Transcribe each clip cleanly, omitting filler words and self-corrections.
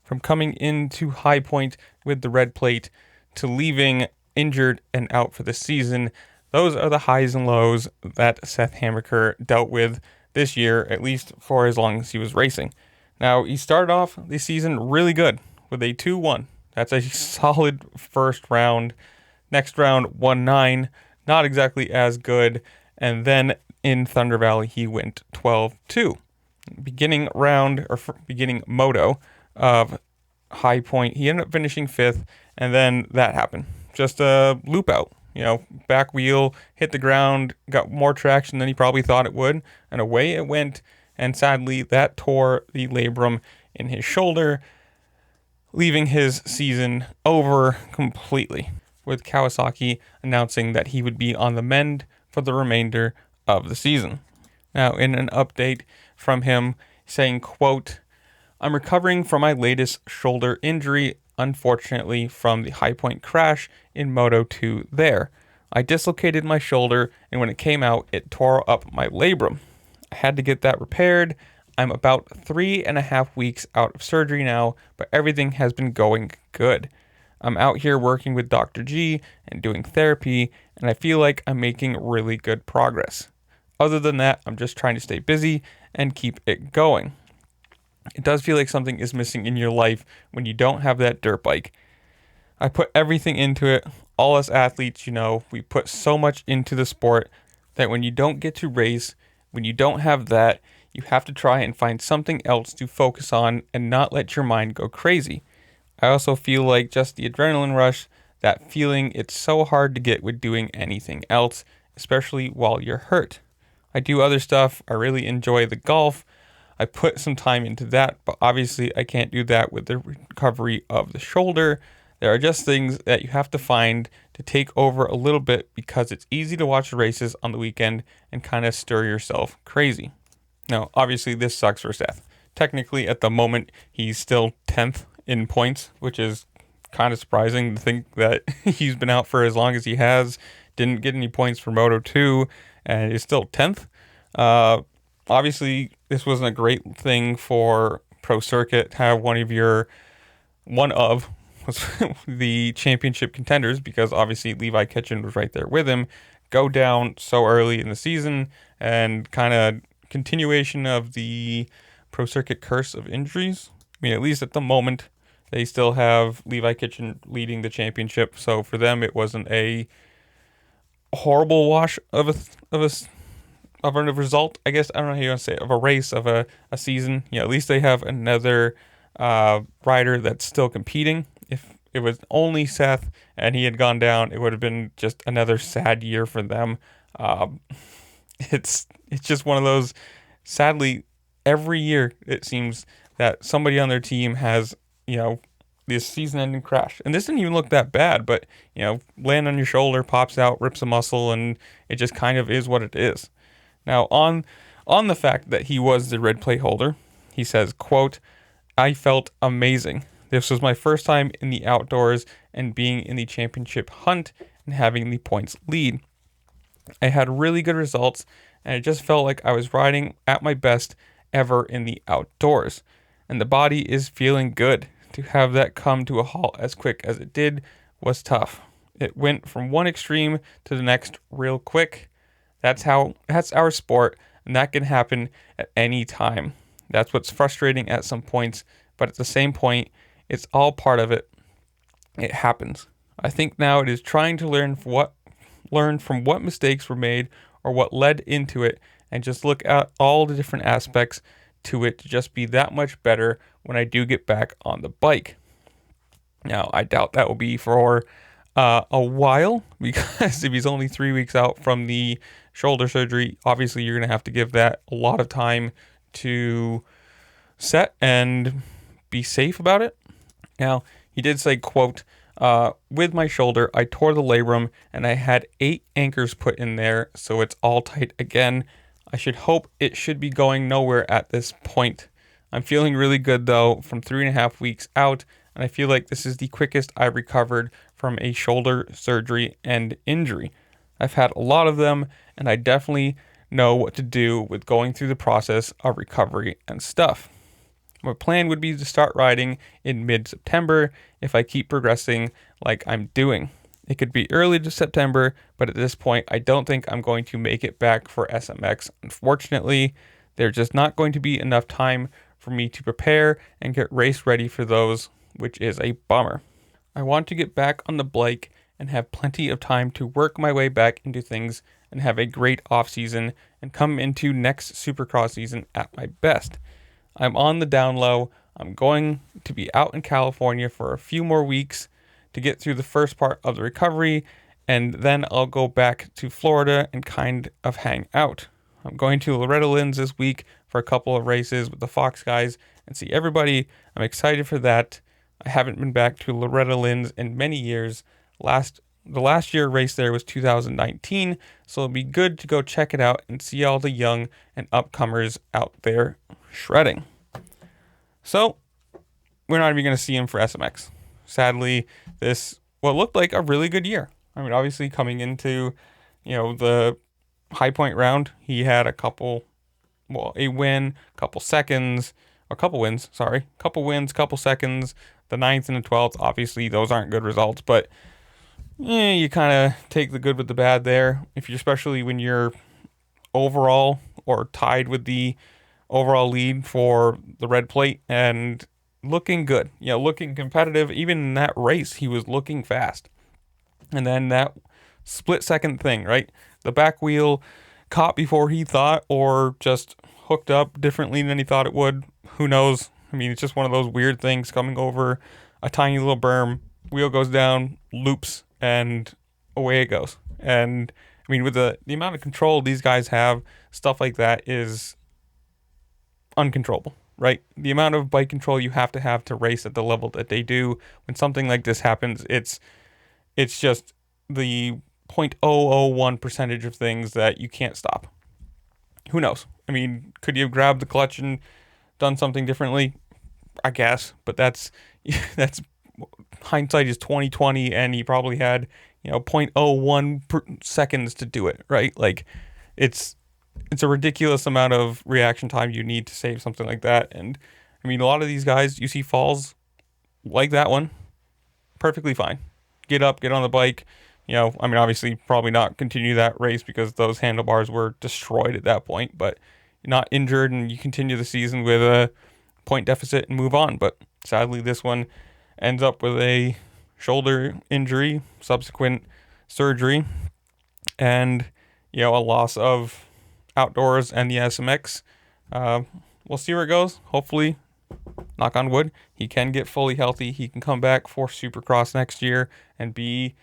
from coming into High Point with the red plate to leaving injured and out for the season. Those are the highs and lows that Seith Hammaker dealt with this year, at least for as long as he was racing. Now, he started off the season really good with a 2-1. That's a solid first round. Next round, 1-9. Not exactly as good. And then in Thunder Valley, he went 12-2. Beginning moto of High Point, he ended up finishing 5th, and then that happened. Just a loop out. Back wheel hit the ground, got more traction than he probably thought it would, and away it went. And sadly, that tore the labrum in his shoulder, leaving his season over completely, with Kawasaki announcing that he would be on the mend for the remainder of the season. Now, in an update from him saying, quote, "I'm recovering from my latest shoulder injury, unfortunately from the High Point crash in Moto 2 there. I dislocated my shoulder, and when it came out, it tore up my labrum. I had to get that repaired. I'm about 3.5 weeks out of surgery now, but everything has been going good. I'm out here working with Dr. G and doing therapy, and I feel like I'm making really good progress. Other than that, I'm just trying to stay busy and keep it going." It does feel like something is missing in your life when you don't have that dirt bike. I put everything into it. All us athletes, we put so much into the sport that when you don't get to race, when you don't have that, you have to try and find something else to focus on and not let your mind go crazy. I also feel like just the adrenaline rush, that feeling, it's so hard to get with doing anything else, especially while you're hurt. I do other stuff. I really enjoy the golf. I put some time into that, but obviously I can't do that with the recovery of the shoulder. There are just things that you have to find to take over a little bit because it's easy to watch the races on the weekend and kind of stir yourself crazy. Now, obviously this sucks for Seith. Technically, at the moment, he's still 10th in points, which is kind of surprising to think that he's been out for as long as he has, didn't get any points for Moto 2, and is still 10th. Obviously, this wasn't a great thing for Pro Circuit to have one of the championship contenders, because obviously Levi Kitchen was right there with him, go down so early in the season, and kind of continuation of the Pro Circuit curse of injuries. I mean, at least at the moment, they still have Levi Kitchen leading the championship, so for them it wasn't a horrible wash of a result, I guess. I don't know how you want to say it, of a race, of a season. At least they have another rider that's still competing. If it was only Seith and he had gone down, it would have been just another sad year for them. It's just one of those, sadly, every year it seems that somebody on their team has, this season-ending crash. And this didn't even look that bad, but, land on your shoulder, pops out, rips a muscle, and it just kind of is what it is. Now, on the fact that he was the red plate holder, he says, quote, "I felt amazing. This was my first time in the outdoors and being in the championship hunt and having the points lead. I had really good results, and it just felt like I was riding at my best ever in the outdoors. And the body is feeling good. To have that come to a halt as quick as it did was tough. It went from one extreme to the next real quick. That's our sport, and that can happen at any time. That's what's frustrating at some points, but at the same point, it's all part of it. It happens. I think now it is trying to learn from what mistakes were made or what led into it, and just look at all the different aspects to it to just be that much better when I do get back on the bike." Now, I doubt that will be for a while, because if he's only 3 weeks out from the shoulder surgery, obviously you're going to have to give that a lot of time to set and be safe about it. Now, he did say, quote, "With my shoulder, I tore the labrum and I had 8 anchors put in there, so it's all tight again. I should hope it should be going nowhere at this point. I'm feeling really good though from 3.5 weeks out, and I feel like this is the quickest I've recovered from a shoulder surgery and injury. I've had a lot of them, and I definitely know what to do with going through the process of recovery and stuff." My plan would be to start riding in mid-September if I keep progressing like I'm doing. It could be early to September, but at this point, I don't think I'm going to make it back for SMX. Unfortunately, there's just not going to be enough time for me to prepare and get race ready for those, which is a bummer. I want to get back on the bike and have plenty of time to work my way back into things and have a great off season and come into next Supercross season at my best. I'm on the down low. I'm going to be out in California for a few more weeks to get through the first part of the recovery, and then I'll go back to Florida and kind of hang out. I'm going to Loretta Lynn's this week for a couple of races with the Fox guys and see everybody. I'm excited for that. I haven't been back to Loretta Lynn's in many years. The last year race there was 2019, so it'll be good to go check it out and see all the young and upcomers out there shredding. So, we're not even going to see him for SMX. Sadly, this what looked like a really good year. I mean, obviously coming into, the high point round, he had a win, couple wins, couple seconds, the 9th and the 12th. Obviously, those aren't good results, but you kind of take the good with the bad there. Especially when you're overall or tied with the overall lead for the red plate and looking good, looking competitive. Even in that race, he was looking fast. And then that split second thing, right? The back wheel caught before he thought, or just hooked up differently than he thought it would. Who knows? I mean, it's just one of those weird things coming over a tiny little berm. Wheel goes down, loops, and away it goes. And I mean, with the amount of control these guys have, stuff like that is uncontrollable, right? The amount of bike control you have to race at the level that they do. When something like this happens, it's just the 0.001% of things that you can't stop. Who knows? I mean, could you have grabbed the clutch and done something differently? I guess, but that's hindsight is 2020, and he probably had 0.01 seconds to do it, right? Like, it's a ridiculous amount of reaction time you need to save something like that. And I mean, a lot of these guys, you see falls like that one, perfectly fine. Get up, get on the bike. I mean, obviously, probably not continue that race because those handlebars were destroyed at that point, but you're not injured and you continue the season with a point deficit and move on. But sadly, this one ends up with a shoulder injury, subsequent surgery, and, a loss of outdoors and the SMX. We'll see where it goes. Hopefully, knock on wood, he can get fully healthy. He can come back for Supercross next year and be,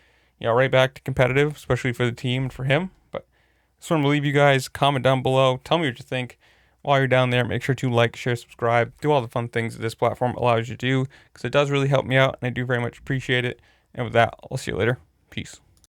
right back to competitive, especially for the team and for him. But just want to leave you guys. Comment down below. Tell me what you think. While you're down there, make sure to like, share, subscribe, do all the fun things that this platform allows you to do, because it does really help me out, and I do very much appreciate it. And with that, I'll see you later. Peace.